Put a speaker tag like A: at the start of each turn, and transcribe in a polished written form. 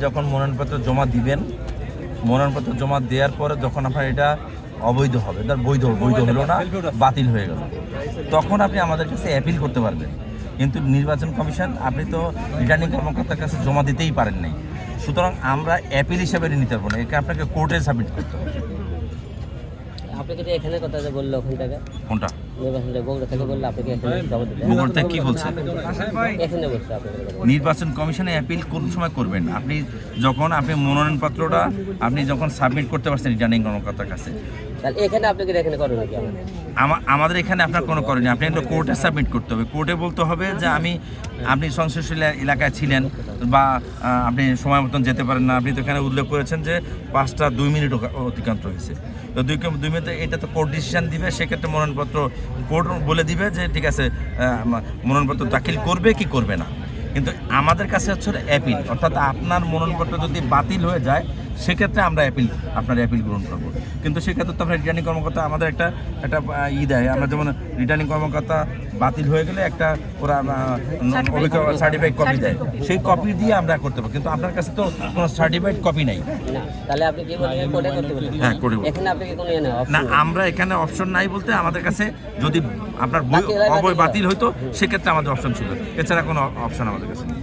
A: যখন মনোনয়নপত্র জমা দিবেন, মনোনয়নপত্র জমা দেওয়ার পরে যখন আপনার এটা অবৈধ হবে, তার বৈধ হলো না, বাতিল হয়ে গেল, তখন আপনি আমাদের কাছে অ্যাপিল করতে পারবেন। কিন্তু নির্বাচন কমিশন, আপনি তো রিটার্নিং কর্মকর্তার কাছে জমা দিতেই পারেন নাই, সুতরাং আমরা অ্যাপিল হিসাবে নিতে পারবো না, একে আপনাকে কোর্টে সাবমিট করতে হবে।
B: আপনাকে যে এখানে কথা যে বললো ওখান থেকে
A: কোনটা
B: নির্বাচনটা বগুড়া থেকে বললো আপনাকে এখানে জমা দিতে
A: বগুড়া থেকে কি বলছে?
B: এখানে বলছে আপনাকে
A: নির্বাচন কমিশনে অ্যাপিল কোন সময় করবেন? আপনি যখন মনোনয়নপত্রটা আপনি যখন সাবমিট করতে পারছেন রিটার্নিং কর্মকর্তার কাছে।
B: তাহলে এখানে আপনাকে এখানে করেন নাকি
A: আমাদের এখানে আপনার কোনো করেনি, আপনি একটা কোর্টে সাবমিট করতে হবে। কোর্টে বলতে হবে যে আপনি সংশ্লিষ্ট এলাকায় ছিলেন বা আপনি সময় মতন যেতে পারেন না। আপনি তো এখানে উল্লেখ করেছেন যে 5টা 2 মিনিট অতিক্রান্ত হয়েছে, তো 2 মিনিটে এটা তো কোর্ট ডিসিশন দিবে। সেক্ষেত্রে মনোনয়নপত্র কোর্ট বলে দিবে যে ঠিক আছে, মনোনয়নপত্র দাখিল করবে কি করবে না। কিন্তু আমাদের কাছে হচ্ছে অ্যাপিল, অর্থাৎ আপনার মনোনয়নপত্র যদি বাতিল হয়ে যায় সেক্ষেত্রে আমরা আপনার অ্যাপিল গ্রহণ করবো। কিন্তু সেক্ষেত্রে তো আপনার রিটার্নিং কর্মকর্তা আমাদের একটা দেয়। আমরা যেমন রিটার্নিং কর্মকর্তা বাতিল হয়ে গেলে একটা ওরা সার্টিফাইড কপি দেয়, সেই কপি দিয়ে আমরা করতে পারি। কিন্তু আপনার কাছে তো কোনো সার্টিফাইড কপি নাই।
B: তাহলে আপনি কি বলেন কোর্টে করতে বলেন?
A: হ্যাঁ, করে
B: এখানে আপনি কি কোনো
A: না, আমরা এখানে অপশন নাই বলতে আমাদের কাছে যদি আপনার বাতিল হইতো সেক্ষেত্রে আমাদের অপশন ছিল, এছাড়া কোনো অপশন আমাদের কাছে নেই।